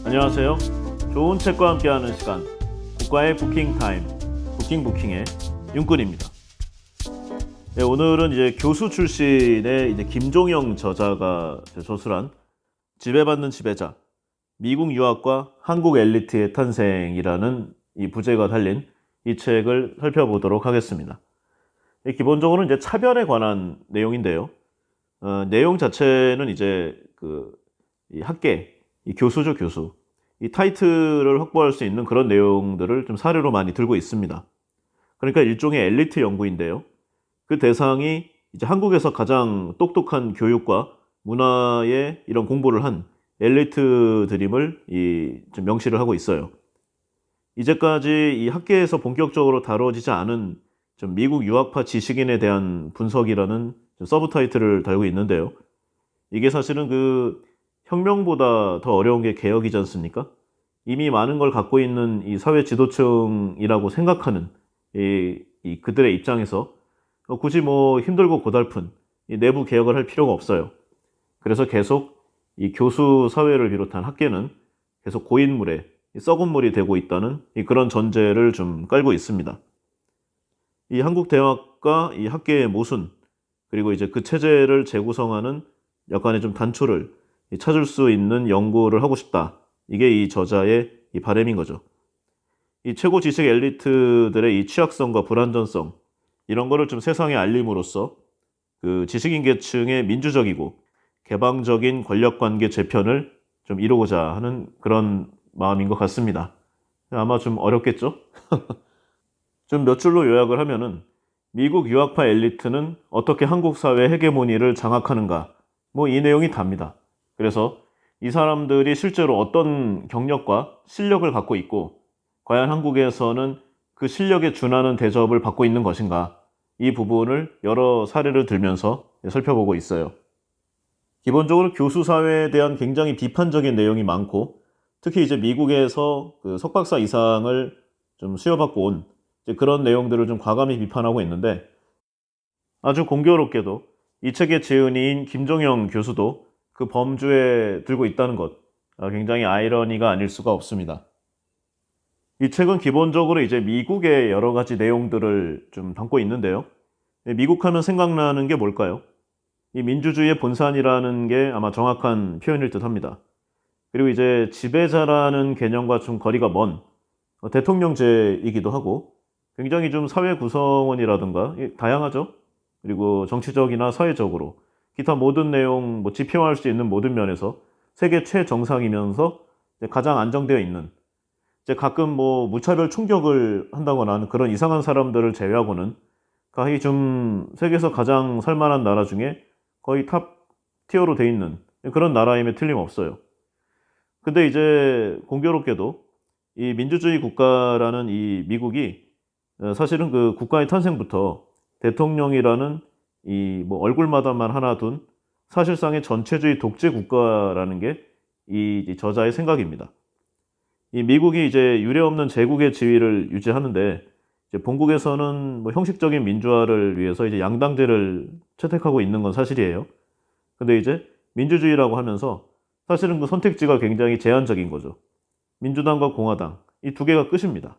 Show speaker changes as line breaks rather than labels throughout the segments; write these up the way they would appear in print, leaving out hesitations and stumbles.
안녕하세요. 좋은 책과 함께하는 시간, 국가의 부킹타임, 부킹의 윤군입니다. 네, 오늘은 이제 교수 출신의 김종영 저자가 저술한 지배받는 지배자, 미국 유학과 한국 엘리트의 탄생이라는 이 부제가 달린 이 책을 살펴보도록 하겠습니다. 기본적으로 이제 차별에 관한 내용인데요. 내용 자체는 이제 이 학계, 이 교수죠, 교수. 이 타이틀을 확보할 수 있는 그런 내용들을 좀 사례로 많이 들고 있습니다. 그러니까 일종의 엘리트 연구인데요. 그 대상이 이제 한국에서 가장 똑똑한 교육과 문화의 이런 공부를 한 엘리트들임을 좀 명시를 하고 있어요. 이제까지 이 학계에서 본격적으로 다뤄지지 않은 좀 미국 유학파 지식인에 대한 분석이라는 서브 타이틀을 달고 있는데요. 이게 사실은 혁명보다 더 어려운 게 개혁이지 않습니까? 이미 많은 걸 갖고 있는 이 사회 지도층이라고 생각하는 그들의 입장에서 굳이 뭐 힘들고 고달픈 이 내부 개혁을 할 필요가 없어요. 그래서 계속 이 교수 사회를 비롯한 학계는 계속 고인물에 썩은 물이 되고 있다는 그런 전제를 좀 깔고 있습니다. 이 한국 대학과 이 학계의 모순, 그리고 이제 그 체제를 재구성하는 약간의 좀 단초를 찾을 수 있는 연구를 하고 싶다. 이게 이 저자의 이 바람인 거죠. 이 최고 지식 엘리트들의 이 취약성과 불완전성, 이런 거를 좀 세상에 알림으로써 그 지식인 계층의 민주적이고 개방적인 권력관계 재편을 좀 이루고자 하는 그런 마음인 것 같습니다. 아마 좀 어렵겠죠? 좀 몇 줄로 요약을 하면은 미국 유학파 엘리트는 어떻게 한국 사회 헤게모니를 장악하는가, 뭐 이 내용이 답니다. 그래서 이 사람들이 실제로 어떤 경력과 실력을 갖고 있고 과연 한국에서는 그 실력에 준하는 대접을 받고 있는 것인가, 이 부분을 여러 사례를 들면서 살펴보고 있어요. 기본적으로 교수 사회에 대한 굉장히 비판적인 내용이 많고, 특히 이제 미국에서 석박사 이상을 좀 수여받고 온 그런 내용들을 좀 과감히 비판하고 있는데, 아주 공교롭게도 이 책의 지은이인 김종영 교수도 그 범주에 들고 있다는 것, 굉장히 아이러니가 아닐 수가 없습니다. 이 책은 기본적으로 이제 미국의 여러 가지 내용들을 좀 담고 있는데요. 미국 하면 생각나는 게 뭘까요? 이 민주주의의 본산이라는 게 아마 정확한 표현일 듯 합니다. 그리고 이제 지배자라는 개념과 좀 거리가 먼 대통령제이기도 하고, 굉장히 좀 사회 구성원이라든가 다양하죠. 그리고 정치적이나 사회적으로 기타 모든 내용, 뭐 지표화할 수 있는 모든 면에서 세계 최정상이면서 가장 안정되어 있는, 이제 가끔 뭐 무차별 충격을 한다거나 하는 그런 이상한 사람들을 제외하고는 거의 좀 세계에서 가장 살만한 나라 중에 거의 탑 티어로 돼 있는 그런 나라임에 틀림없어요. 근데 이제 공교롭게도 이 민주주의 국가라는 이 미국이 사실은 그 국가의 탄생부터 대통령이라는 이 뭐 얼굴마다만 하나 둔 사실상의 전체주의 독재 국가라는 게 이 저자의 생각입니다. 이 미국이 이제 유례없는 제국의 지위를 유지하는데, 이제 본국에서는 뭐 형식적인 민주화를 위해서 이제 양당제를 채택하고 있는 건 사실이에요. 근데 이제 민주주의라고 하면서 사실은 그 선택지가 굉장히 제한적인 거죠. 민주당과 공화당, 이 두 개가 끝입니다.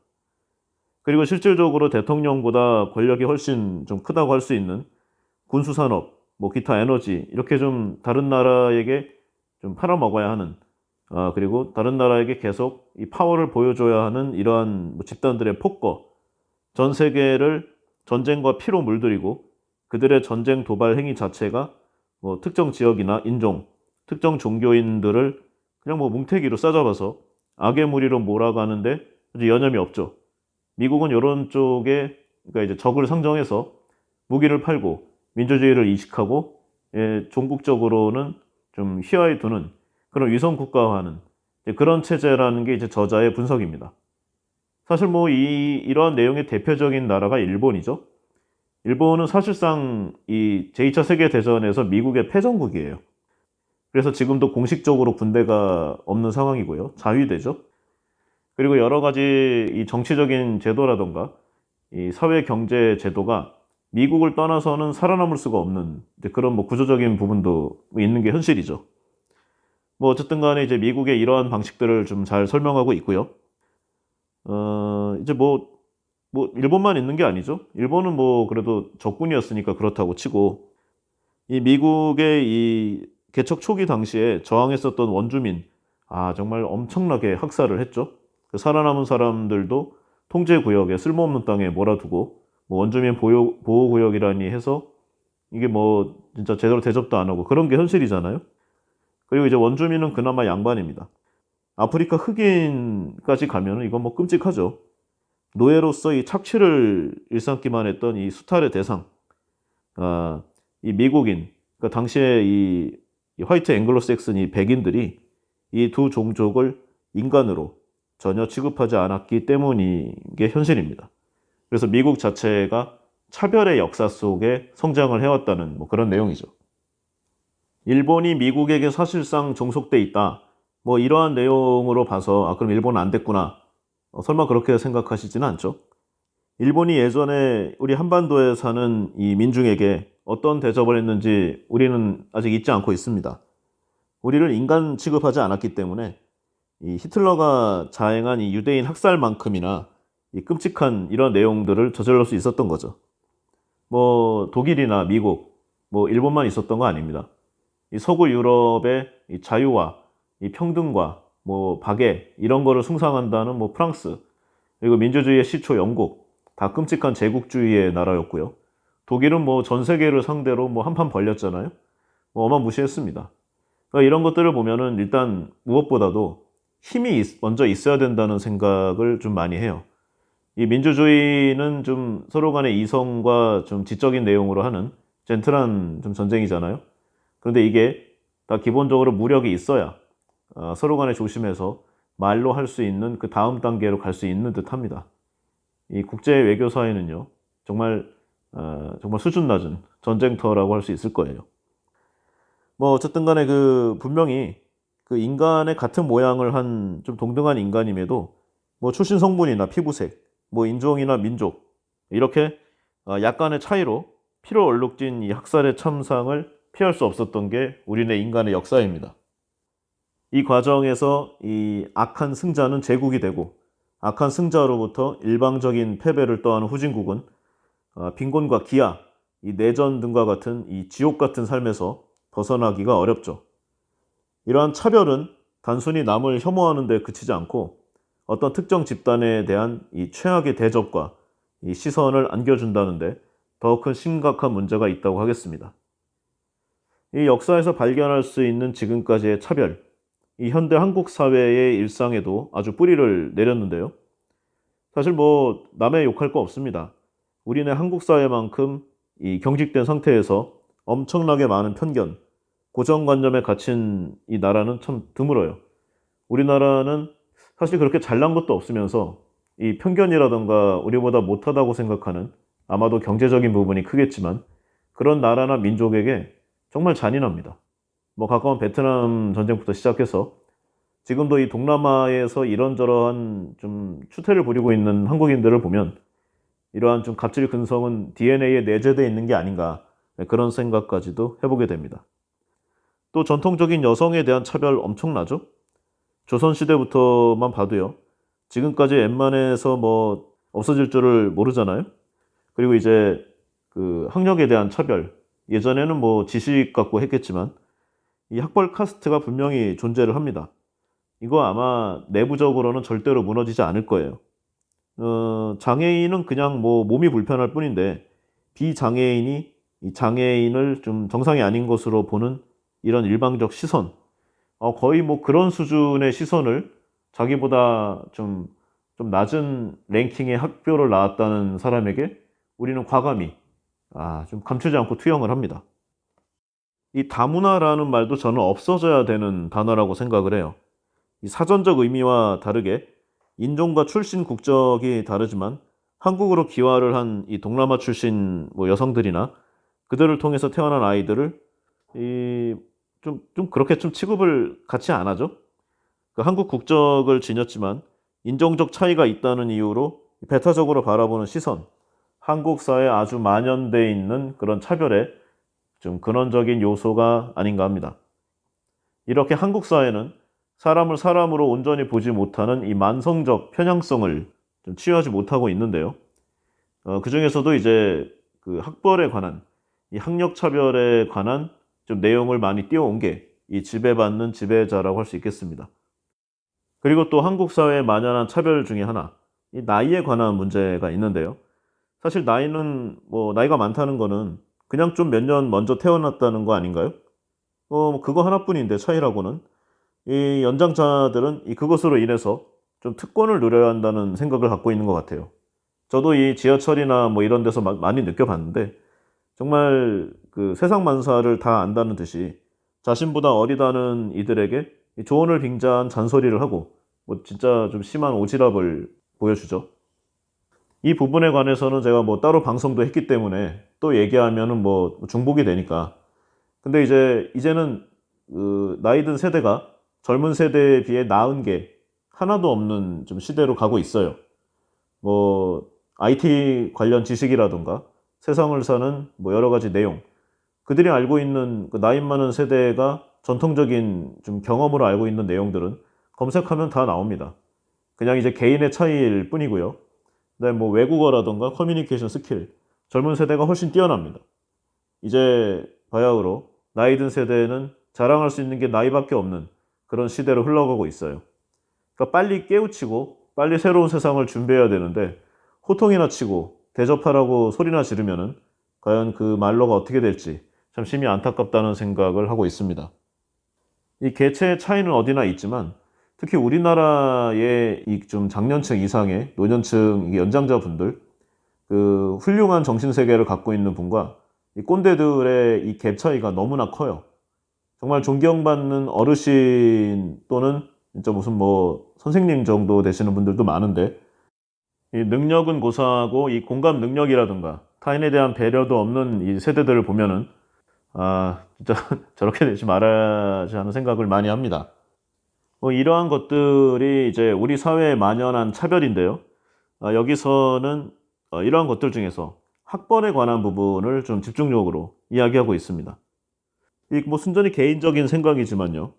그리고 실질적으로 대통령보다 권력이 훨씬 좀 크다고 할 수 있는 군수산업, 뭐 기타 에너지, 이렇게 좀 다른 나라에게 좀 팔아먹어야 하는, 그리고 다른 나라에게 계속 이 파워를 보여줘야 하는 이러한 뭐 집단들의 폭거, 전 세계를 전쟁과 피로 물들이고 그들의 전쟁 도발 행위 자체가 뭐 특정 지역이나 인종, 특정 종교인들을 그냥 뭐 뭉태기로 싸잡아서 악의 무리로 몰아가는데 여념이 없죠. 미국은 이런 쪽에 그러니까 이제 적을 상정해서 무기를 팔고 민주주의를 이식하고, 종국적으로는 좀 희화해 두는 그런 위성 국가화하는 그런 체제라는 게 이제 저자의 분석입니다. 사실 뭐 이러한 내용의 대표적인 나라가 일본이죠. 일본은 사실상 이 제2차 세계대전에서 미국의 패전국이에요. 그래서 지금도 공식적으로 군대가 없는 상황이고요. 자위대죠. 그리고 여러 가지 이 정치적인 제도라던가 이 사회 경제 제도가 미국을 떠나서는 살아남을 수가 없는 그런 뭐 구조적인 부분도 있는 게 현실이죠. 뭐 어쨌든 간에 이제 미국의 이러한 방식들을 좀 잘 설명하고 있고요. 이제 뭐 일본만 있는 게 아니죠. 일본은 뭐 그래도 적군이었으니까 그렇다고 치고 이 미국의 이 개척 초기 당시에 저항했었던 원주민 정말 엄청나게 학살을 했죠. 그 살아남은 사람들도 통제 구역에 쓸모없는 땅에 몰아두고 뭐 원주민 보호 구역이라니 해서 이게 뭐 진짜 제대로 대접도 안 하고 그런 게 현실이잖아요. 그리고 이제 원주민은 그나마 양반입니다. 아프리카 흑인까지 가면은 이건 뭐 끔찍하죠. 노예로서 이 착취를 일삼기만 했던 이 수탈의 대상, 이 미국인, 그러니까 당시에 이 화이트 앵글로색슨 이 백인들이 이 두 종족을 인간으로 전혀 취급하지 않았기 때문인 게 현실입니다. 그래서 미국 자체가 차별의 역사 속에 성장을 해왔다는 뭐 그런 내용이죠. 일본이 미국에게 사실상 종속돼 있다. 뭐 이러한 내용으로 봐서 그럼 일본은 안 됐구나. 설마 그렇게 생각하시지는 않죠. 일본이 예전에 우리 한반도에 사는 이 민중에게 어떤 대접을 했는지 우리는 아직 잊지 않고 있습니다. 우리를 인간 취급하지 않았기 때문에 이 히틀러가 자행한 이 유대인 학살만큼이나 이 끔찍한 이런 내용들을 저질러 수 있었던 거죠. 뭐 독일이나 미국, 뭐 일본만 있었던 거 아닙니다. 이 서구 유럽의 이 자유와 이 평등과 뭐 박애 이런 거를 숭상한다는 뭐 프랑스, 그리고 민주주의의 시초 영국 다 끔찍한 제국주의의 나라였고요. 독일은 뭐 전 세계를 상대로 뭐 한판 벌렸잖아요. 뭐 어마무시했습니다. 그러니까 이런 것들을 보면은 일단 무엇보다도 힘이 먼저 있어야 된다는 생각을 좀 많이 해요. 이 민주주의는 좀 서로 간의 이성과 좀 지적인 내용으로 하는 젠틀한 좀 전쟁이잖아요. 그런데 이게 다 기본적으로 무력이 있어야 서로 간에 조심해서 말로 할 수 있는 그 다음 단계로 갈 수 있는 듯 합니다. 이 국제 외교 사회는요, 정말 수준 낮은 전쟁터라고 할 수 있을 거예요. 뭐 어쨌든 간에 그 분명히 그 인간의 같은 모양을 한 좀 동등한 인간임에도 뭐 출신 성분이나 피부색, 뭐 인종이나 민족 이렇게 약간의 차이로 피로 얼룩진 이 학살의 참상을 피할 수 없었던 게 우리네 인간의 역사입니다. 이 과정에서 이 악한 승자는 제국이 되고 악한 승자로부터 일방적인 패배를 떠하는 후진국은 빈곤과 기아, 이 내전 등과 같은 이 지옥 같은 삶에서 벗어나기가 어렵죠. 이러한 차별은 단순히 남을 혐오하는 데 그치지 않고 어떤 특정 집단에 대한 이 최악의 대접과 이 시선을 안겨준다는데 더 큰 심각한 문제가 있다고 하겠습니다. 이 역사에서 발견할 수 있는 지금까지의 차별, 이 현대 한국 사회의 일상에도 아주 뿌리를 내렸는데요. 사실 뭐 남의 욕할 거 없습니다. 우리네 한국 사회만큼 이 경직된 상태에서 엄청나게 많은 편견, 고정관념에 갇힌 이 나라는 참 드물어요. 우리나라는 사실 그렇게 잘난 것도 없으면서 이 편견이라던가 우리보다 못하다고 생각하는 아마도 경제적인 부분이 크겠지만 그런 나라나 민족에게 정말 잔인합니다. 뭐 가까운 베트남 전쟁부터 시작해서 지금도 이 동남아에서 이런저런 좀 추태를 부리고 있는 한국인들을 보면 이러한 좀 갑질 근성은 DNA에 내재되어 있는 게 아닌가 그런 생각까지도 해보게 됩니다. 또 전통적인 여성에 대한 차별 엄청나죠? 조선시대부터만 봐도요. 지금까지 웬만해서 뭐 없어질 줄을 모르잖아요. 그리고 이제 그 학력에 대한 차별, 예전에는 뭐 지식 갖고 했겠지만 이 학벌 카스트가 분명히 존재를 합니다. 이거 아마 내부적으로는 절대로 무너지지 않을 거예요. 장애인은 그냥 뭐 몸이 불편할 뿐인데 비장애인이 이 장애인을 좀 정상이 아닌 것으로 보는 이런 일방적 시선, 거의 뭐 그런 수준의 시선을 자기보다 좀 낮은 랭킹의 학교를 나왔다는 사람에게 우리는 과감히 좀 감추지 않고 투영을 합니다. 이 다문화라는 말도 저는 없어져야 되는 단어라고 생각을 해요. 이 사전적 의미와 다르게 인종과 출신 국적이 다르지만 한국으로 귀화를 한 이 동남아 출신 뭐 여성들이나 그들을 통해서 태어난 아이들을 좀 그렇게 좀 취급을 같이 안 하죠. 그 한국 국적을 지녔지만 인종적 차이가 있다는 이유로 배타적으로 바라보는 시선, 한국 사회에 아주 만연돼 있는 그런 차별의 좀 근원적인 요소가 아닌가 합니다. 이렇게 한국 사회는 사람을 사람으로 온전히 보지 못하는 이 만성적 편향성을 좀 치유하지 못하고 있는데요. 그 중에서도 이제 그 학벌에 관한, 이 학력 차별에 관한 좀 내용을 많이 띄워온 게 이 지배받는 지배자라고 할 수 있겠습니다. 그리고 또 한국 사회의 만연한 차별 중에 하나, 이 나이에 관한 문제가 있는데요. 사실 나이는 뭐 나이가 많다는 거는 그냥 좀 몇 년 먼저 태어났다는 거 아닌가요? 그거 하나뿐인데 차이라고는. 이 연장자들은 이 그것으로 인해서 좀 특권을 누려야 한다는 생각을 갖고 있는 것 같아요. 저도 이 지하철이나 뭐 이런 데서 많이 느껴봤는데 정말 그 세상 만사를 다 안다는 듯이 자신보다 어리다는 이들에게 이 조언을 빙자한 잔소리를 하고 뭐 진짜 좀 심한 오지랖을 보여주죠. 이 부분에 관해서는 제가 뭐 따로 방송도 했기 때문에 또 얘기하면은 뭐 중복이 되니까. 근데 이제는 그 나이 든 세대가 젊은 세대에 비해 나은 게 하나도 없는 좀 시대로 가고 있어요. 뭐 IT 관련 지식이라든가 세상을 사는 뭐 여러 가지 내용, 그들이 알고 있는 그 나이 많은 세대가 전통적인 좀 경험으로 알고 있는 내용들은 검색하면 다 나옵니다. 그냥 이제 개인의 차이일 뿐이고요. 그다음에 뭐 외국어라든가 커뮤니케이션 스킬, 젊은 세대가 훨씬 뛰어납니다. 이제 바야흐로 나이 든 세대는 자랑할 수 있는 게 나이밖에 없는 그런 시대로 흘러가고 있어요. 그러니까 빨리 깨우치고 빨리 새로운 세상을 준비해야 되는데 호통이나 치고 대접하라고 소리나 지르면은 과연 그 말로가 어떻게 될지 참 심히 안타깝다는 생각을 하고 있습니다. 이 계층의 차이는 어디나 있지만 특히 우리나라의 이 좀 장년층 이상의 노년층 연장자분들, 그 훌륭한 정신세계를 갖고 있는 분과 이 꼰대들의 이 갭 차이가 너무나 커요. 정말 존경받는 어르신 또는 진짜 무슨 뭐 선생님 정도 되시는 분들도 많은데 이 능력은 고사하고 이 공감 능력이라든가 타인에 대한 배려도 없는 이 세대들을 보면은 진짜 저렇게 되지 말아야지 하는 생각을 많이 합니다. 이러한 것들이 이제 우리 사회에 만연한 차별인데요. 여기서는 이러한 것들 중에서 학벌에 관한 부분을 좀 집중적으로 이야기하고 있습니다. 이 뭐 순전히 개인적인 생각이지만요.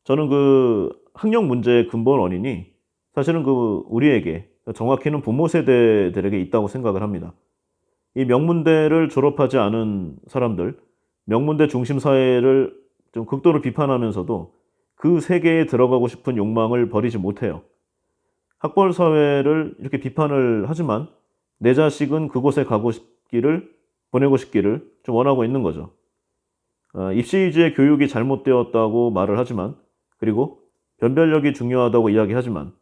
저는 그 학력 문제의 근본 원인이 사실은 그 우리에게, 정확히는 부모 세대들에게 있다고 생각을 합니다. 이 명문대를 졸업하지 않은 사람들, 명문대 중심 사회를 좀 극도로 비판하면서도 그 세계에 들어가고 싶은 욕망을 버리지 못해요. 학벌 사회를 이렇게 비판을 하지만 내 자식은 그곳에 가고 싶기를, 보내고 싶기를 좀 원하고 있는 거죠. 입시 위주의 교육이 잘못되었다고 말을 하지만, 그리고 변별력이 중요하다고 이야기하지만,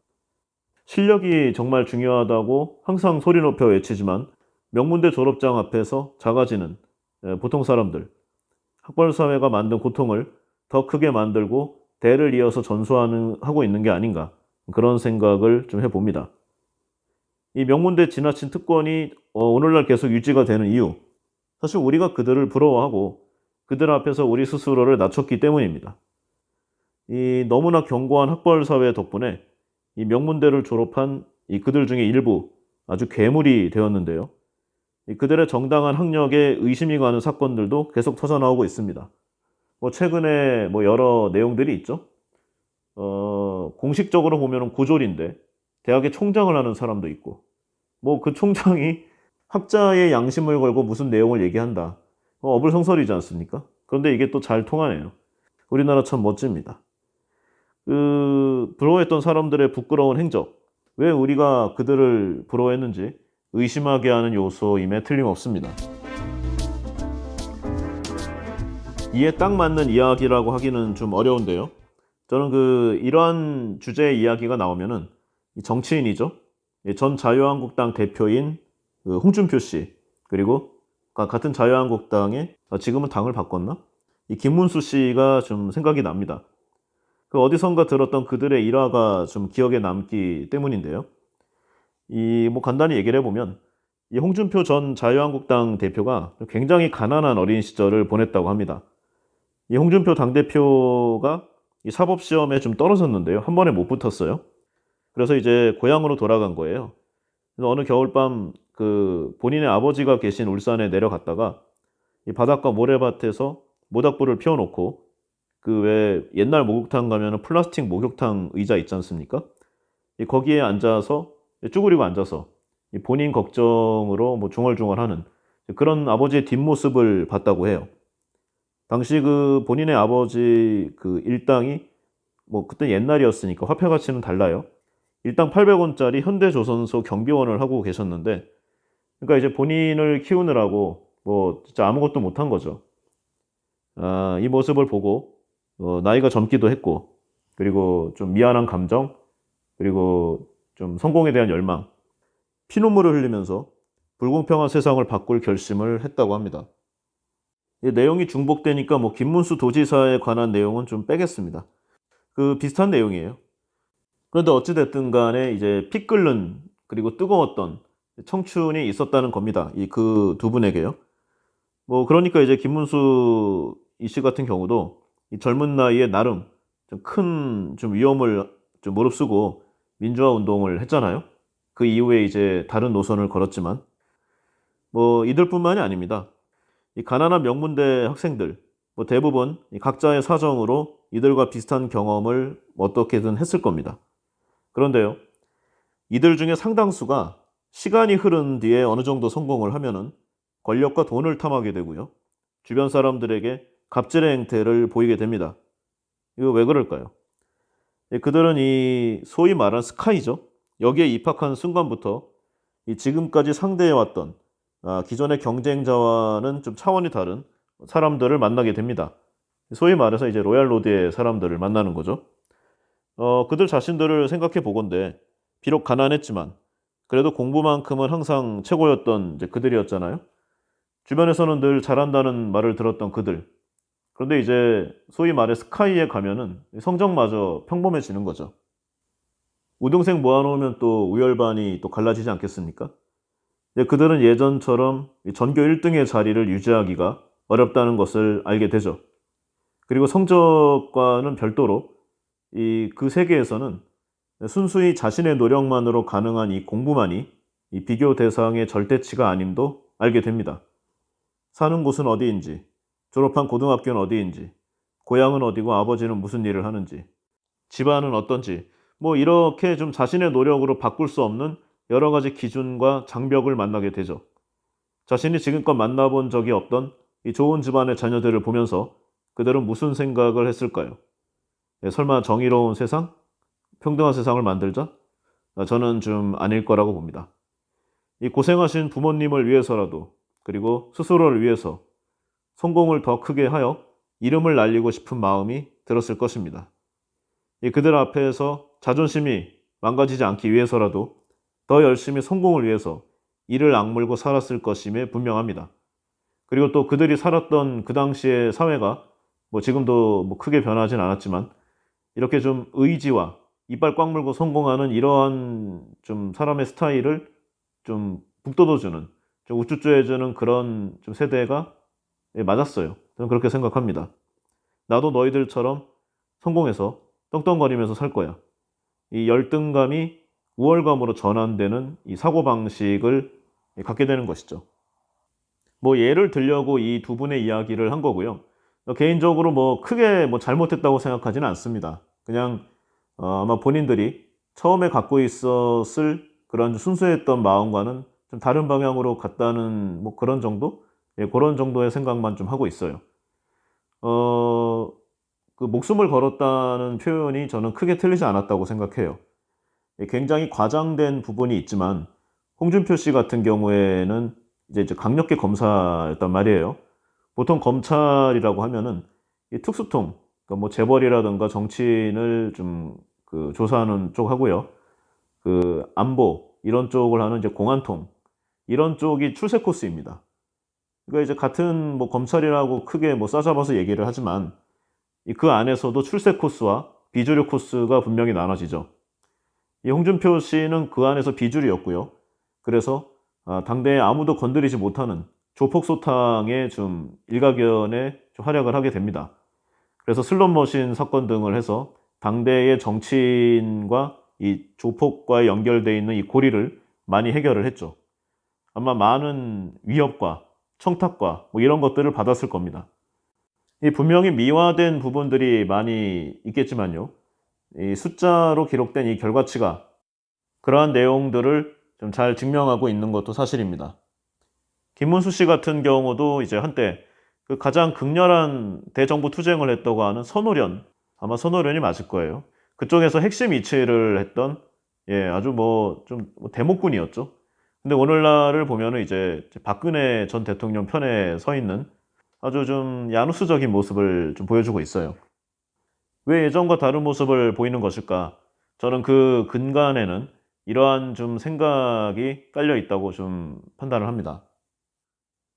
실력이 정말 중요하다고 항상 소리 높여 외치지만 명문대 졸업장 앞에서 작아지는 보통 사람들, 학벌 사회가 만든 고통을 더 크게 만들고 대를 이어서 전수하고 있는 게 아닌가, 그런 생각을 좀 해봅니다. 이 명문대 지나친 특권이 오늘날 계속 유지가 되는 이유, 사실 우리가 그들을 부러워하고 그들 앞에서 우리 스스로를 낮췄기 때문입니다. 이 너무나 견고한 학벌 사회 덕분에 이 명문대를 졸업한 이 그들 중에 일부 아주 괴물이 되었는데요. 이 그들의 정당한 학력에 의심이 가는 사건들도 계속 터져나오고 있습니다. 뭐 최근에 뭐 여러 내용들이 있죠. 공식적으로 보면은 고졸인데 대학의 총장을 하는 사람도 있고, 뭐 그 총장이 학자의 양심을 걸고 무슨 내용을 얘기한다. 어불성설이지 않습니까? 그런데 이게 또 잘 통하네요. 우리나라 참 멋집니다. 그 부러워했던 사람들의 부끄러운 행적, 왜 우리가 그들을 부러워했는지 의심하게 하는 요소임에 틀림없습니다. 이에 딱 맞는 이야기라고 하기는 좀 어려운데요. 저는 이러한 주제의 이야기가 나오면은 이 정치인이죠. 전 자유한국당 대표인 그 홍준표 씨, 그리고 같은 자유한국당에 지금은 당을 바꿨나? 이 김문수 씨가 좀 생각이 납니다. 그 어디선가 들었던 그들의 일화가 좀 기억에 남기 때문인데요. 뭐 간단히 얘기를 해보면 이 홍준표 전 자유한국당 대표가 굉장히 가난한 어린 시절을 보냈다고 합니다. 이 홍준표 당대표가 이 사법시험에 좀 떨어졌는데요. 한 번에 못 붙었어요. 그래서 이제 고향으로 돌아간 거예요. 그래서 어느 겨울밤 그 본인의 아버지가 계신 울산에 내려갔다가 이 바닷가 모래밭에서 모닥불을 피워놓고 그 왜 옛날 목욕탕 가면은 플라스틱 목욕탕 의자 있지 않습니까? 거기에 앉아서 쭈그리고 앉아서 이 본인 걱정으로 뭐 중얼중얼하는 그런 아버지의 뒷모습을 봤다고 해요. 당시 그 본인의 아버지 그 일당이 뭐 그때 옛날이었으니까 화폐 가치는 달라요. 일당 800원짜리 현대조선소 경비원을 하고 계셨는데, 그러니까 이제 본인을 키우느라고 뭐 진짜 아무것도 못한 거죠. 이 모습을 보고 나이가 젊기도 했고, 그리고 좀 미안한 감정, 그리고 좀 성공에 대한 열망, 피눈물을 흘리면서 불공평한 세상을 바꿀 결심을 했다고 합니다. 이 내용이 중복되니까 뭐 김문수 도지사에 관한 내용은 좀 빼겠습니다. 그 비슷한 내용이에요. 그런데 어찌됐든 간에 이제 피 끓는 그리고 뜨거웠던 청춘이 있었다는 겁니다. 이 그 두 분에게요. 뭐 그러니까 이제 김문수 이 씨 같은 경우도 이 젊은 나이에 나름 좀 큰 좀 위험을 좀 무릅쓰고 민주화 운동을 했잖아요. 그 이후에 이제 다른 노선을 걸었지만 뭐 이들뿐만이 아닙니다. 이 가난한 명문대 학생들 뭐 대부분 이 각자의 사정으로 이들과 비슷한 경험을 어떻게든 했을 겁니다. 그런데요, 이들 중에 상당수가 시간이 흐른 뒤에 어느 정도 성공을 하면은 권력과 돈을 탐하게 되고요. 주변 사람들에게 갑질의 행태를 보이게 됩니다. 이거 왜 그럴까요? 그들은 이 소위 말한 스카이죠. 여기에 입학한 순간부터 이 지금까지 상대해왔던 기존의 경쟁자와는 좀 차원이 다른 사람들을 만나게 됩니다. 소위 말해서 이제 로얄 로드의 사람들을 만나는 거죠. 그들 자신들을 생각해 보건대 비록 가난했지만 그래도 공부만큼은 항상 최고였던 이제 그들이었잖아요. 주변에서는 늘 잘한다는 말을 들었던 그들. 그런데 이제 소위 말해 스카이에 가면은 성적마저 평범해지는 거죠. 우등생 모아놓으면 또 우열반이 또 갈라지지 않겠습니까? 그들은 예전처럼 전교 1등의 자리를 유지하기가 어렵다는 것을 알게 되죠. 그리고 성적과는 별도로 이 그 세계에서는 순수히 자신의 노력만으로 가능한 이 공부만이 이 비교 대상의 절대치가 아님도 알게 됩니다. 사는 곳은 어디인지, 졸업한 고등학교는 어디인지, 고향은 어디고 아버지는 무슨 일을 하는지, 집안은 어떤지, 뭐 이렇게 좀 자신의 노력으로 바꿀 수 없는 여러 가지 기준과 장벽을 만나게 되죠. 자신이 지금껏 만나본 적이 없던 이 좋은 집안의 자녀들을 보면서 그들은 무슨 생각을 했을까요? 설마 정의로운 세상? 평등한 세상을 만들자? 저는 좀 아닐 거라고 봅니다. 이 고생하신 부모님을 위해서라도 그리고 스스로를 위해서 성공을 더 크게 하여 이름을 날리고 싶은 마음이 들었을 것입니다. 그들 앞에서 자존심이 망가지지 않기 위해서라도 더 열심히 성공을 위해서 이를 악물고 살았을 것임에 분명합니다. 그리고 또 그들이 살았던 그 당시의 사회가 뭐 지금도 뭐 크게 변하진 않았지만 이렇게 좀 의지와 이빨 꽉 물고 성공하는 이러한 좀 사람의 스타일을 좀 북돋워주는, 좀 우쭈쭈해주는 그런 좀 세대가 맞았어요. 저는 그렇게 생각합니다. 나도 너희들처럼 성공해서 떵떵거리면서 살 거야. 이 열등감이 우월감으로 전환되는 이 사고방식을 갖게 되는 것이죠. 뭐 예를 들려고 이 두 분의 이야기를 한 거고요. 개인적으로 뭐 크게 뭐 잘못했다고 생각하지는 않습니다. 그냥 아마 본인들이 처음에 갖고 있었을 그런 순수했던 마음과는 좀 다른 방향으로 갔다는 뭐 그런 정도? 그런 정도의 생각만 좀 하고 있어요. 그 목숨을 걸었다는 표현이 저는 크게 틀리지 않았다고 생각해요. 굉장히 과장된 부분이 있지만 홍준표 씨 같은 경우에는 이제 강력계 검사였단 말이에요. 보통 검찰이라고 하면은 이 특수통, 그러니까 뭐 재벌이라든가 정치인을 좀 그 조사하는 쪽 하고요. 그 안보 이런 쪽을 하는 이제 공안통 이런 쪽이 출세 코스입니다. 그러니까 이제 같은 뭐 검찰이라고 크게 뭐 싸잡아서 얘기를 하지만 그 안에서도 출세 코스와 비주류 코스가 분명히 나눠지죠. 이 홍준표 씨는 그 안에서 비주류였고요. 그래서 당대에 아무도 건드리지 못하는 조폭소탕의 좀 일가견에 좀 활약을 하게 됩니다. 그래서 슬롯머신 사건 등을 해서 당대의 정치인과 이 조폭과 연결되어 있는 이 고리를 많이 해결을 했죠. 아마 많은 위협과 청탁과 뭐 이런 것들을 받았을 겁니다. 이 분명히 미화된 부분들이 많이 있겠지만요. 이 숫자로 기록된 이 결과치가 그러한 내용들을 좀 잘 증명하고 있는 것도 사실입니다. 김문수 씨 같은 경우도 이제 한때 그 가장 극렬한 대정부 투쟁을 했다고 하는 선호련, 아마 선호련이 맞을 거예요. 그쪽에서 핵심 위치를 했던 아주 좀 대목군이었죠. 근데 오늘날을 보면은 이제 박근혜 전 대통령 편에 서 있는 아주 좀 야누스적인 모습을 좀 보여주고 있어요. 왜 예전과 다른 모습을 보이는 것일까? 저는 그 근간에는 이러한 좀 생각이 깔려 있다고 좀 판단을 합니다.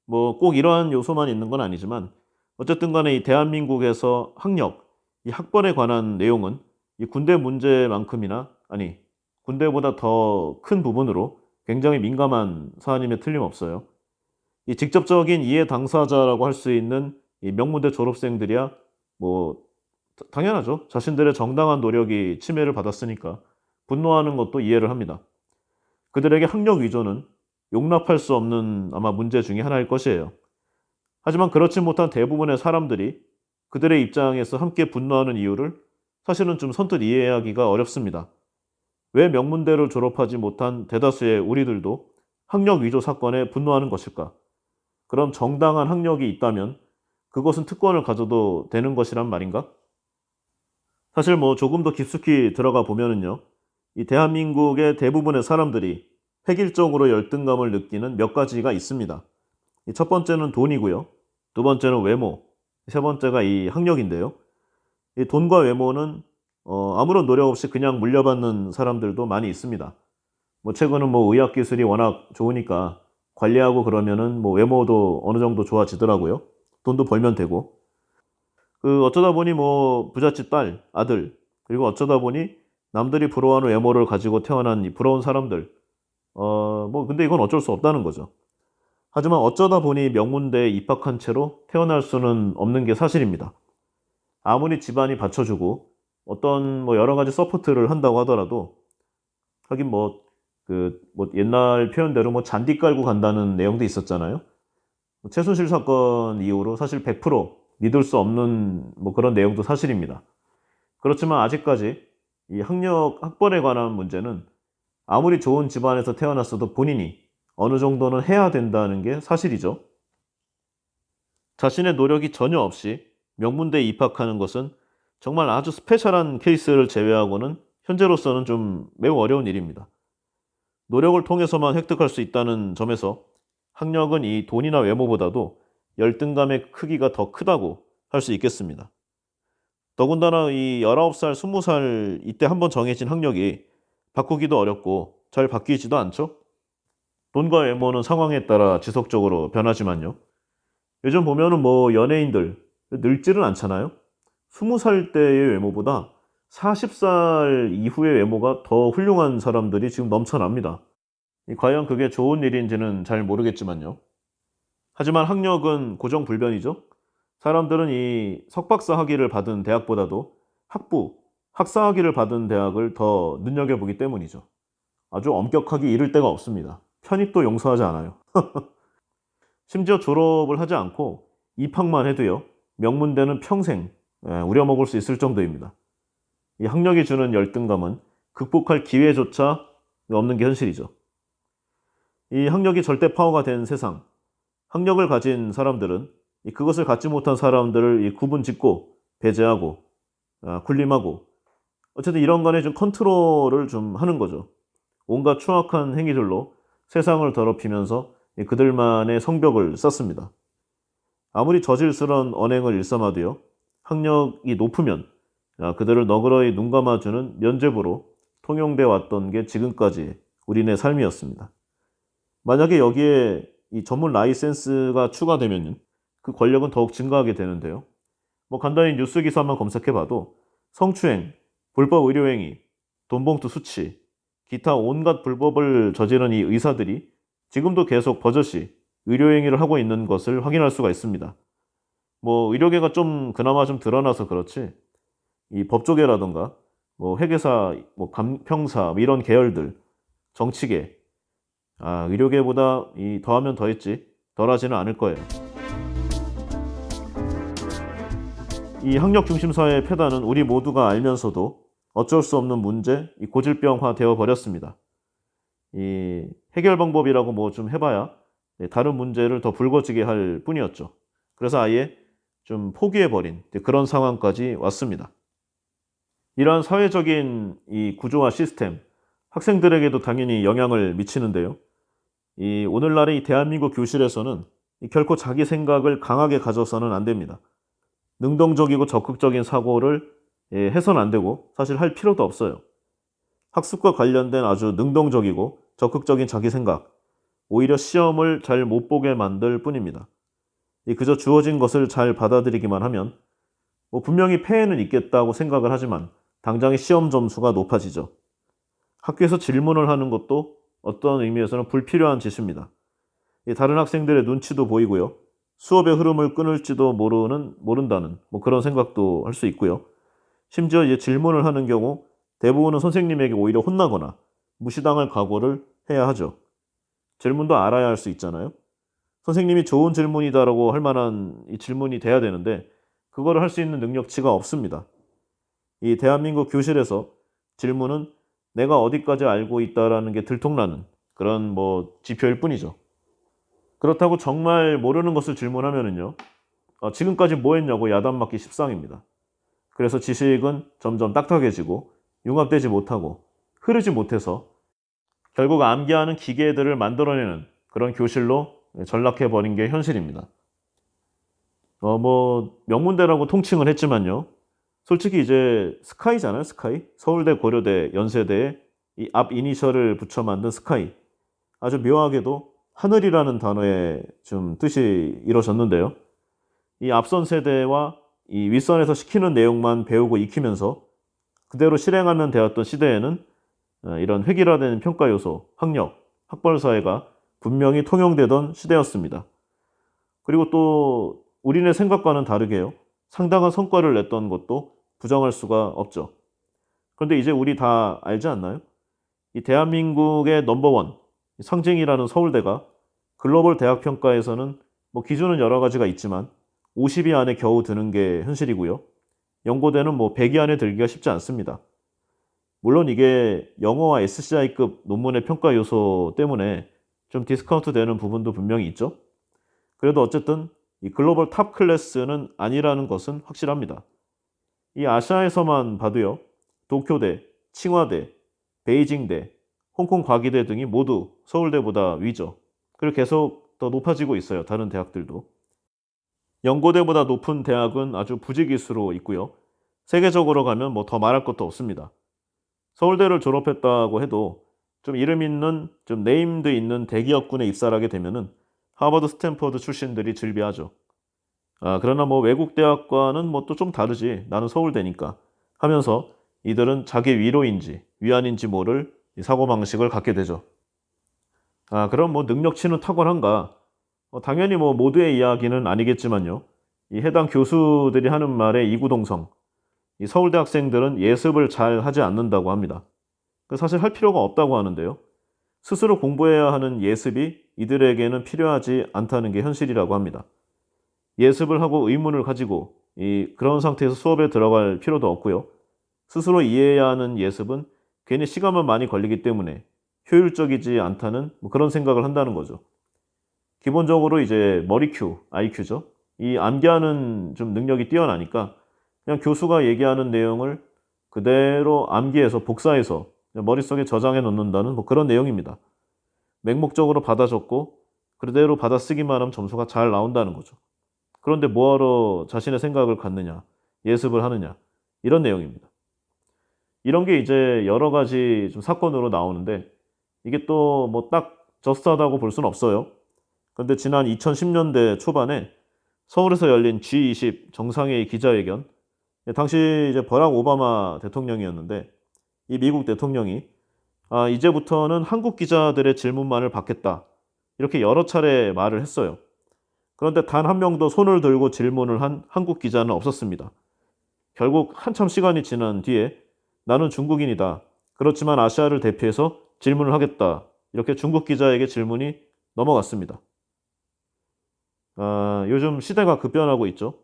뭐 꼭 이러한 요소만 있는 건 아니지만 어쨌든 간에 이 대한민국에서 학력, 이 학벌에 관한 내용은 이 군대 문제만큼이나 아니 군대보다 더 큰 부분으로 굉장히 민감한 사안임에 틀림없어요. 이 직접적인 이해 당사자라고 할 수 있는 이 명문대 졸업생들이야 뭐 당연하죠. 자신들의 정당한 노력이 침해를 받았으니까 분노하는 것도 이해를 합니다. 그들에게 학력 위조는 용납할 수 없는 아마 문제 중에 하나일 것이에요. 하지만 그렇지 못한 대부분의 사람들이 그들의 입장에서 함께 분노하는 이유를 사실은 좀 선뜻 이해하기가 어렵습니다. 왜 명문대를 졸업하지 못한 대다수의 우리들도 학력 위조 사건에 분노하는 것일까? 그럼 정당한 학력이 있다면 그것은 특권을 가져도 되는 것이란 말인가? 사실 뭐 조금 더 깊숙이 들어가 보면은요. 이 대한민국의 대부분의 사람들이 획일적으로 열등감을 느끼는 몇 가지가 있습니다. 이 첫 번째는 돈이고요. 두 번째는 외모, 세 번째가 이 학력인데요. 이 돈과 외모는 아무런 노력 없이 그냥 물려받는 사람들도 많이 있습니다. 뭐 최근은 뭐 의학 기술이 워낙 좋으니까 관리하고 그러면은 뭐 외모도 어느 정도 좋아지더라고요. 돈도 벌면 되고. 그 어쩌다 보니 뭐 부잣집 딸, 아들, 그리고 어쩌다 보니 남들이 부러워하는 외모를 가지고 태어난 이 부러운 사람들. 뭐 근데 이건 어쩔 수 없다는 거죠. 하지만 어쩌다 보니 명문대에 입학한 채로 태어날 수는 없는 게 사실입니다. 아무리 집안이 받쳐주고 어떤 뭐 여러 가지 서포트를 한다고 하더라도 하긴 뭐 옛날 표현대로 뭐 잔디 깔고 간다는 내용도 있었잖아요. 최순실 사건 이후로 사실 100% 믿을 수 없는 뭐 그런 내용도 사실입니다. 그렇지만 아직까지 이 학벌에 관한 문제는 아무리 좋은 집안에서 태어났어도 본인이 어느 정도는 해야 된다는 게 사실이죠. 자신의 노력이 전혀 없이 명문대에 입학하는 것은 정말 아주 스페셜한 케이스를 제외하고는 현재로서는 좀 매우 어려운 일입니다. 노력을 통해서만 획득할 수 있다는 점에서 학력은 이 돈이나 외모보다도 열등감의 크기가 더 크다고 할 수 있겠습니다. 더군다나 이 19살, 20살 이때 한번 정해진 학력이 바꾸기도 어렵고 잘 바뀌지도 않죠? 돈과 외모는 상황에 따라 지속적으로 변하지만요. 요즘 보면은 뭐 연예인들 늙지는 않잖아요. 20살 때의 외모보다 40살 이후의 외모가 더 훌륭한 사람들이 지금 넘쳐납니다. 과연 그게 좋은 일인지는 잘 모르겠지만요. 하지만 학력은 고정불변이죠. 사람들은 이 석박사 학위를 받은 대학보다도 학사 학위를 받은 대학을 더 눈여겨보기 때문이죠. 아주 엄격하게 이를 데가 없습니다. 편입도 용서하지 않아요. 심지어 졸업을 하지 않고 입학만 해도요. 명문대는 평생 우려먹을 수 있을 정도입니다. 이 학력이 주는 열등감은 극복할 기회조차 없는 게 현실이죠. 이 학력이 절대 파워가 된 세상, 학력을 가진 사람들은 그것을 갖지 못한 사람들을 구분짓고 배제하고 군림하고 어쨌든 이런 간에 좀 컨트롤을 좀 하는 거죠. 온갖 추악한 행위들로 세상을 더럽히면서 그들만의 성벽을 쌓습니다. 아무리 저질스러운 언행을 일삼아도요. 학력이 높으면 그들을 너그러이 눈 감아주는 면죄부로 통용돼 왔던 게 지금까지 우리네 삶이었습니다. 만약에 여기에 이 전문 라이센스가 추가되면 그 권력은 더욱 증가하게 되는데요. 뭐 간단히 뉴스 기사만 검색해봐도 성추행, 불법 의료행위, 돈봉투 수취, 기타 온갖 불법을 저지른 이 의사들이 지금도 계속 버젓이 의료행위를 하고 있는 것을 확인할 수가 있습니다. 뭐 의료계가 좀 그나마 좀 드러나서 그렇지 이 법조계라던가 뭐 회계사, 뭐 간평사 이런 계열들, 정치계 의료계보다 더하면 더했지 덜하지는 않을 거예요. 이 학력 중심 사회의 폐단은 우리 모두가 알면서도 어쩔 수 없는 문제, 이 고질병화 되어 버렸습니다. 이 해결 방법이라고 뭐 좀 해봐야 다른 문제를 더 불거지게 할 뿐이었죠. 그래서 아예 좀 포기해버린 그런 상황까지 왔습니다. 이러한 사회적인 이 구조와 시스템, 학생들에게도 당연히 영향을 미치는데요. 이 오늘날의 이 대한민국 교실에서는 결코 자기 생각을 강하게 가져서는 안 됩니다. 능동적이고 적극적인 사고를 해서는 안 되고 사실 할 필요도 없어요. 학습과 관련된 아주 능동적이고 적극적인 자기 생각, 오히려 시험을 잘 못 보게 만들 뿐입니다. 그저 주어진 것을 잘 받아들이기만 하면 분명히 폐해는 있겠다고 생각을 하지만 당장의 시험 점수가 높아지죠. 학교에서 질문을 하는 것도 어떤 의미에서는 불필요한 짓입니다. 다른 학생들의 눈치도 보이고요. 수업의 흐름을 끊을지도 모른다는 그런 생각도 할 수 있고요. 심지어 이제 질문을 하는 경우 대부분은 선생님에게 오히려 혼나거나 무시당할 각오를 해야 하죠. 질문도 알아야 할 수 있잖아요. 선생님이 좋은 질문이다라고 할 만한 이 질문이 돼야 되는데 그거를 할 수 있는 능력치가 없습니다. 이 대한민국 교실에서 질문은 내가 어디까지 알고 있다라는 게 들통나는 그런 지표일 뿐이죠. 그렇다고 정말 모르는 것을 질문하면은요, 지금까지 뭐 했냐고 야단 맞기 십상입니다. 그래서 지식은 점점 딱딱해지고 융합되지 못하고 흐르지 못해서 결국 암기하는 기계들을 만들어내는 그런 교실로 전락해버린 게 현실입니다. 명문대라고 통칭을 했지만요. 솔직히 이제 스카이잖아요, 스카이. 서울대, 고려대, 연세대에 이 앞 이니셜을 붙여 만든 스카이. 아주 묘하게도 하늘이라는 단어의 좀 뜻이 이루어졌는데요. 이 앞선 세대와 이 윗선에서 시키는 내용만 배우고 익히면서 그대로 실행하면 되었던 시대에는 이런 획일화된 평가 요소, 학력, 학벌 사회가 분명히 통용되던 시대였습니다. 그리고 또 우리네 생각과는 다르게요. 상당한 성과를 냈던 것도 부정할 수가 없죠. 그런데 이제 우리 다 알지 않나요? 이 대한민국의 넘버원, 상징이라는 서울대가 글로벌 대학 평가에서는 기준은 여러 가지가 있지만 50위 안에 겨우 드는 게 현실이고요. 연고대는 100위 안에 들기가 쉽지 않습니다. 물론 이게 영어와 SCI급 논문의 평가 요소 때문에 좀 디스카운트 되는 부분도 분명히 있죠. 그래도 어쨌든 이 글로벌 탑 클래스는 아니라는 것은 확실합니다. 이 아시아에서만 봐도요. 도쿄대, 칭화대, 베이징대, 홍콩 과기대 등이 모두 서울대보다 위죠. 그리고 계속 더 높아지고 있어요. 다른 대학들도. 연고대보다 높은 대학은 아주 부지기수로 있고요. 세계적으로 가면 더 말할 것도 없습니다. 서울대를 졸업했다고 해도 좀 이름 있는, 좀 네임드 있는 대기업군에 입사를 하게 되면은 하버드, 스탠퍼드 출신들이 즐비하죠. 그러나 외국 대학과는 또 좀 다르지. 나는 서울대니까 하면서 이들은 자기 위로인지 위안인지 모를 사고방식을 갖게 되죠. 그럼 능력치는 탁월한가? 당연히 모두의 이야기는 아니겠지만요. 이 해당 교수들이 하는 말에 이구동성. 이 서울대 학생들은 예습을 잘 하지 않는다고 합니다. 사실 할 필요가 없다고 하는데요. 스스로 공부해야 하는 예습이 이들에게는 필요하지 않다는 게 현실이라고 합니다. 예습을 하고 의문을 가지고 그런 상태에서 수업에 들어갈 필요도 없고요. 스스로 이해해야 하는 예습은 괜히 시간만 많이 걸리기 때문에 효율적이지 않다는 그런 생각을 한다는 거죠. 기본적으로 이제 머리 큐, IQ죠. 이 암기하는 좀 능력이 뛰어나니까 그냥 교수가 얘기하는 내용을 그대로 암기해서 복사해서 머릿속에 저장해 놓는다는 그런 내용입니다. 맹목적으로 받아 적고 그대로 받아 쓰기만 하면 점수가 잘 나온다는 거죠. 그런데 뭐하러 자신의 생각을 갖느냐, 예습을 하느냐 이런 내용입니다. 이런 게 이제 여러 가지 좀 사건으로 나오는데 이게 또 딱 저스트하다고 볼 수는 없어요. 그런데 지난 2010년대 초반에 서울에서 열린 G20 정상회의 기자회견, 당시 이제 버락 오바마 대통령이었는데 이 미국 대통령이 이제부터는 한국 기자들의 질문만을 받겠다 이렇게 여러 차례 말을 했어요. 그런데 단 한 명도 손을 들고 질문을 한 한국 기자는 없었습니다. 결국 한참 시간이 지난 뒤에 나는 중국인이다. 그렇지만 아시아를 대표해서 질문을 하겠다. 이렇게 중국 기자에게 질문이 넘어갔습니다. 요즘 시대가 급변하고 있죠.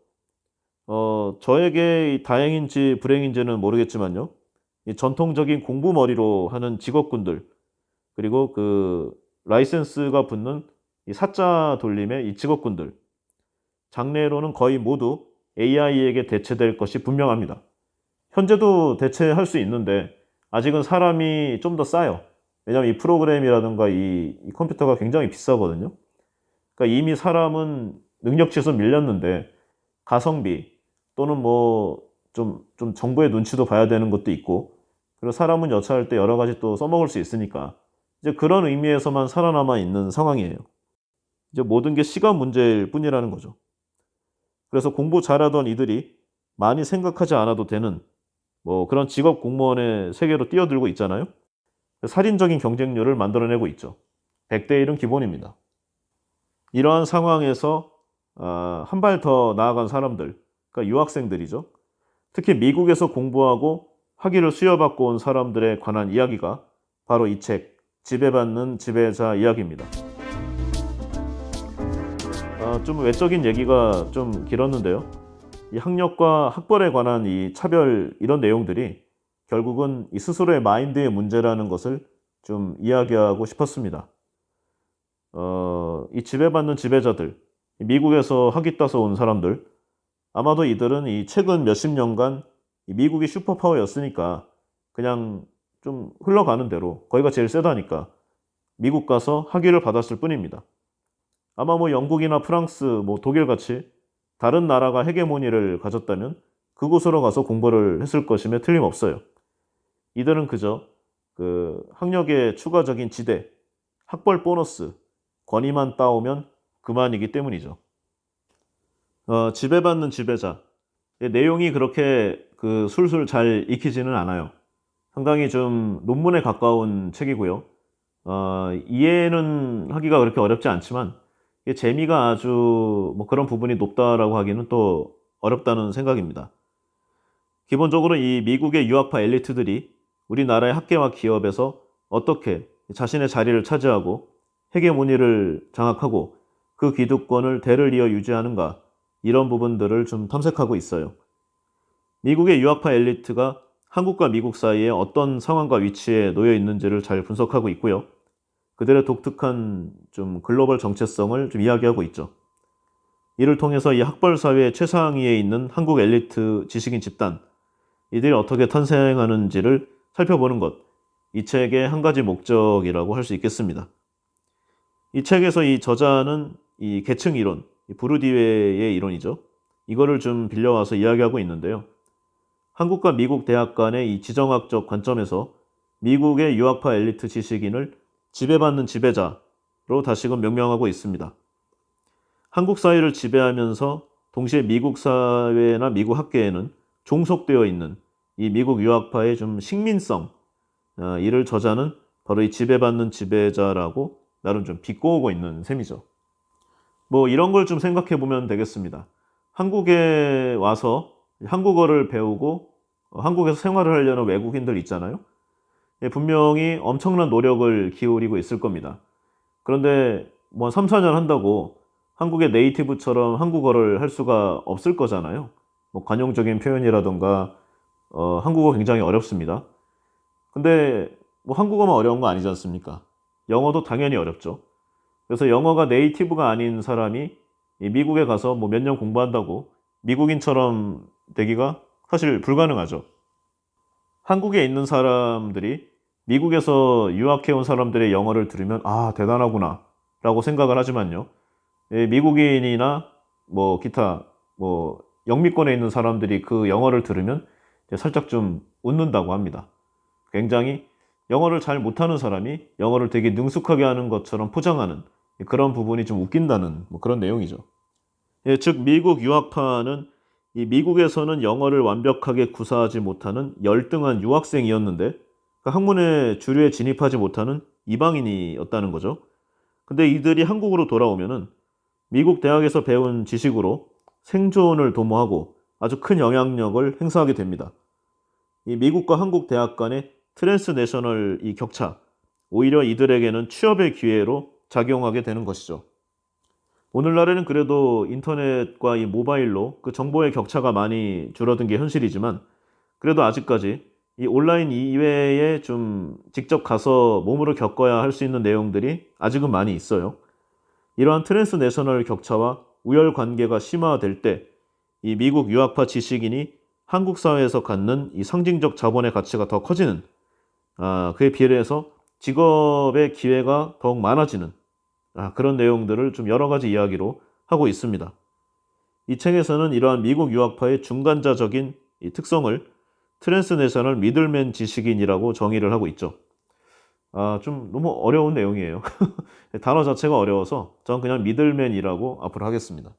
저에게 이 다행인지 불행인지는 모르겠지만요. 이 전통적인 공부머리로 하는 직업군들, 그리고 그 라이센스가 붙는 이 사자 돌림의 이 직업군들, 장래로는 거의 모두 AI에게 대체될 것이 분명합니다. 현재도 대체할 수 있는데 아직은 사람이 좀 더 싸요. 왜냐하면 이 프로그램이라든가 이 컴퓨터가 굉장히 비싸거든요. 그러니까 이미 사람은 능력치에서 밀렸는데 가성비 또는 뭐 좀 정부의 눈치도 봐야 되는 것도 있고, 그리고 사람은 여차할 때 여러 가지 또 써먹을 수 있으니까 이제 그런 의미에서만 살아남아 있는 상황이에요. 이제 모든 게 시간 문제일 뿐이라는 거죠. 그래서 공부 잘하던 이들이 많이 생각하지 않아도 되는 뭐 그런 직업 공무원의 세계로 뛰어들고 있잖아요. 살인적인 경쟁률을 만들어내고 있죠. 100대 1은 기본입니다. 이러한 상황에서 한 발 더 나아간 사람들, 그러니까 유학생들이죠. 특히 미국에서 공부하고 학위를 수여받고 온 사람들에 관한 이야기가 바로 이 책, 지배받는 지배자 이야기입니다. 좀 외적인 얘기가 좀 길었는데요. 이 학력과 학벌에 관한 이 차별 이런 내용들이 결국은 이 스스로의 마인드의 문제라는 것을 좀 이야기하고 싶었습니다. 이 지배받는 지배자들, 미국에서 학위 따서 온 사람들, 아마도 이들은 이 최근 몇십 년간 이 미국이 슈퍼파워였으니까 그냥 좀 흘러가는 대로 거기가 제일 세다니까 미국 가서 학위를 받았을 뿐입니다. 아마 뭐 영국이나 프랑스, 뭐 독일 같이 다른 나라가 헤게모니를 가졌다면 그곳으로 가서 공부를 했을 것임에 틀림없어요. 이들은 그저 그 학력의 추가적인 지대, 학벌 보너스, 권위만 따오면 그만이기 때문이죠. 지배받는 지배자. 내용이 그렇게 그 술술 잘 익히지는 않아요. 상당히 좀 논문에 가까운 책이고요. 이해는 하기가 그렇게 어렵지 않지만 이게 재미가 아주 뭐 그런 부분이 높다라고 하기는 또 어렵다는 생각입니다. 기본적으로 이 미국의 유학파 엘리트들이 우리나라의 학계와 기업에서 어떻게 자신의 자리를 차지하고 헤게모니를 장악하고 그 기득권을 대를 이어 유지하는가, 이런 부분들을 좀 탐색하고 있어요. 미국의 유학파 엘리트가 한국과 미국 사이에 어떤 상황과 위치에 놓여 있는지를 잘 분석하고 있고요. 그들의 독특한 좀 글로벌 정체성을 좀 이야기하고 있죠. 이를 통해서 이 학벌 사회의 최상위에 있는 한국 엘리트 지식인 집단, 이들이 어떻게 탄생하는지를 살펴보는 것, 이 책의 한 가지 목적이라고 할 수 있겠습니다. 이 책에서 이 저자는 이 계층 이론, 이 부르디웨의 이론이죠. 이거를 좀 빌려와서 이야기하고 있는데요. 한국과 미국 대학 간의 이 지정학적 관점에서 미국의 유학파 엘리트 지식인을 지배받는 지배자로 다시금 명명하고 있습니다. 한국 사회를 지배하면서 동시에 미국 사회나 미국 학계에는 종속되어 있는 이 미국 유학파의 좀 식민성, 이를 저자는 바로 이 지배받는 지배자라고 나름 좀 비꼬고 있는 셈이죠. 뭐 이런 걸 좀 생각해 보면 되겠습니다. 한국에 와서 한국어를 배우고 한국에서 생활을 하려는 외국인들 있잖아요. 분명히 엄청난 노력을 기울이고 있을 겁니다. 그런데 뭐 3, 4년 한다고 한국의 네이티브처럼 한국어를 할 수가 없을 거잖아요. 뭐 관용적인 표현이라던가 한국어 굉장히 어렵습니다. 근데 뭐 한국어만 어려운 거 아니지 않습니까? 영어도 당연히 어렵죠. 그래서 영어가 네이티브가 아닌 사람이 이 미국에 가서 뭐 몇 년 공부한다고 미국인처럼 되기가 사실 불가능하죠. 한국에 있는 사람들이 미국에서 유학해온 사람들의 영어를 들으면 대단하구나 라고 생각을 하지만요. 미국인이나 뭐 기타 뭐 영미권에 있는 사람들이 그 영어를 들으면 살짝 좀 웃는다고 합니다. 굉장히 영어를 잘 못하는 사람이 영어를 되게 능숙하게 하는 것처럼 포장하는 그런 부분이 좀 웃긴다는 뭐 그런 내용이죠. 즉 미국 유학파는 이 미국에서는 영어를 완벽하게 구사하지 못하는 열등한 유학생이었는데 그 학문의 주류에 진입하지 못하는 이방인이었다는 거죠. 근데 이들이 한국으로 돌아오면은 미국 대학에서 배운 지식으로 생존을 도모하고 아주 큰 영향력을 행사하게 됩니다. 이 미국과 한국 대학 간의 트랜스내셔널 이 격차, 오히려 이들에게는 취업의 기회로 작용하게 되는 것이죠. 오늘날에는 그래도 인터넷과 이 모바일로 그 정보의 격차가 많이 줄어든 게 현실이지만 그래도 아직까지 이 온라인 이외에 좀 직접 가서 몸으로 겪어야 할 수 있는 내용들이 아직은 많이 있어요. 이러한 트랜스내셔널 격차와 우열 관계가 심화될 때 이 미국 유학파 지식인이 한국 사회에서 갖는 이 상징적 자본의 가치가 더 커지는, 그에 비례해서 직업의 기회가 더욱 많아지는, 그런 내용들을 좀 여러 가지 이야기로 하고 있습니다. 이 책에서는 이러한 미국 유학파의 중간자적인 이 특성을 트랜스내셔널 미들맨 지식인이라고 정의를 하고 있죠. 좀 너무 어려운 내용이에요. 단어 자체가 어려워서 전 그냥 미들맨이라고 앞으로 하겠습니다.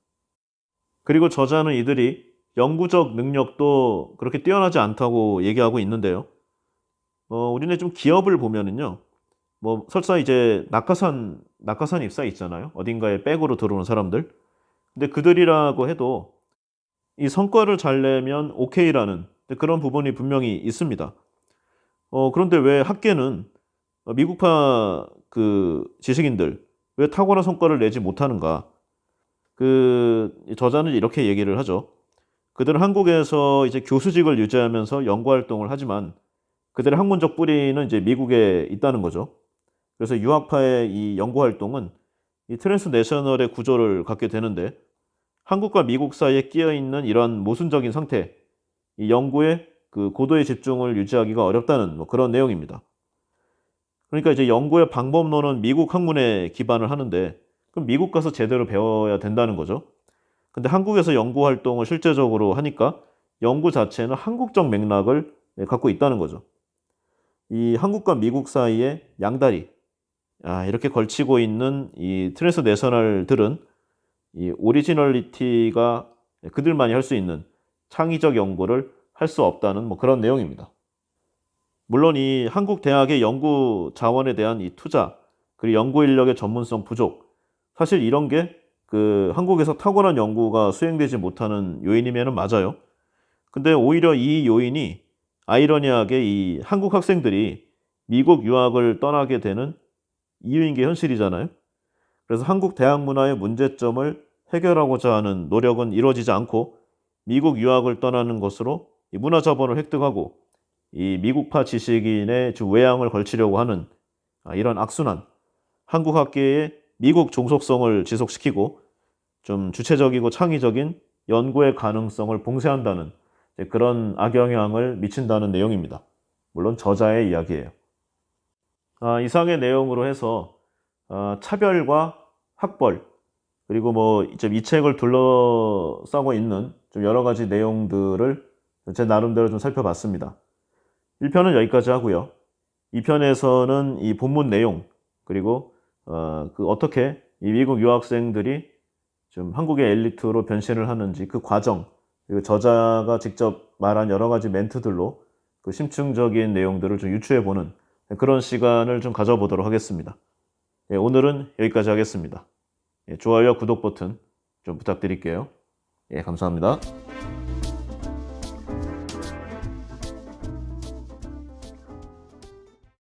그리고 저자는 이들이 영구적 능력도 그렇게 뛰어나지 않다고 얘기하고 있는데요. 우리네 좀 기업을 보면은요. 뭐 설사 이제 낙하산 입사 있잖아요. 어딘가에 백으로 들어오는 사람들. 근데 그들이라고 해도 이 성과를 잘 내면 오케이라는 그런 부분이 분명히 있습니다. 그런데 왜 학계는 미국파 그 지식인들 왜 탁월한 성과를 내지 못하는가? 그 저자는 이렇게 얘기를 하죠. 그들은 한국에서 이제 교수직을 유지하면서 연구 활동을 하지만 그들의 학문적 뿌리는 이제 미국에 있다는 거죠. 그래서 유학파의 이 연구 활동은 이 트랜스내셔널의 구조를 갖게 되는데 한국과 미국 사이에 끼어 있는 이러한 모순적인 상태, 이 연구에 그 고도의 집중을 유지하기가 어렵다는 뭐 그런 내용입니다. 그러니까 이제 연구의 방법론은 미국 학문에 기반을 하는데 그럼 미국 가서 제대로 배워야 된다는 거죠. 근데 한국에서 연구 활동을 실제적으로 하니까 연구 자체는 한국적 맥락을 갖고 있다는 거죠. 이 한국과 미국 사이에 양다리, 이렇게 걸치고 있는 이 트랜스내셔널들은 이 오리지널리티가 그들만이 할 수 있는 창의적 연구를 할 수 없다는 뭐 그런 내용입니다. 물론 이 한국 대학의 연구 자원에 대한 이 투자, 그리고 연구 인력의 전문성 부족, 사실 이런 게 그 한국에서 탁월한 연구가 수행되지 못하는 요인이면은 맞아요. 근데 오히려 이 요인이 아이러니하게 이 한국 학생들이 미국 유학을 떠나게 되는 이유인 게 현실이잖아요. 그래서 한국 대학 문화의 문제점을 해결하고자 하는 노력은 이루어지지 않고 미국 유학을 떠나는 것으로 이 문화 자본을 획득하고 이 미국파 지식인의 외양을 걸치려고 하는 이런 악순환, 한국 학계의 미국 종속성을 지속시키고 좀 주체적이고 창의적인 연구의 가능성을 봉쇄한다는 그런 악영향을 미친다는 내용입니다. 물론 저자의 이야기예요. 이상의 내용으로 해서 차별과 학벌 그리고 뭐 이제 이 책을 둘러싸고 있는 좀 여러 가지 내용들을 제 나름대로 좀 살펴봤습니다. 1편은 여기까지 하고요. 2편에서는 이 본문 내용 그리고 어떻게 이 미국 유학생들이 좀 한국의 엘리트로 변신을 하는지 그 과정 그리고 저자가 직접 말한 여러 가지 멘트들로 그 심층적인 내용들을 좀 유추해보는 그런 시간을 좀 가져보도록 하겠습니다. 오늘은 여기까지 하겠습니다. 좋아요와 구독 버튼 좀 부탁드릴게요. 감사합니다.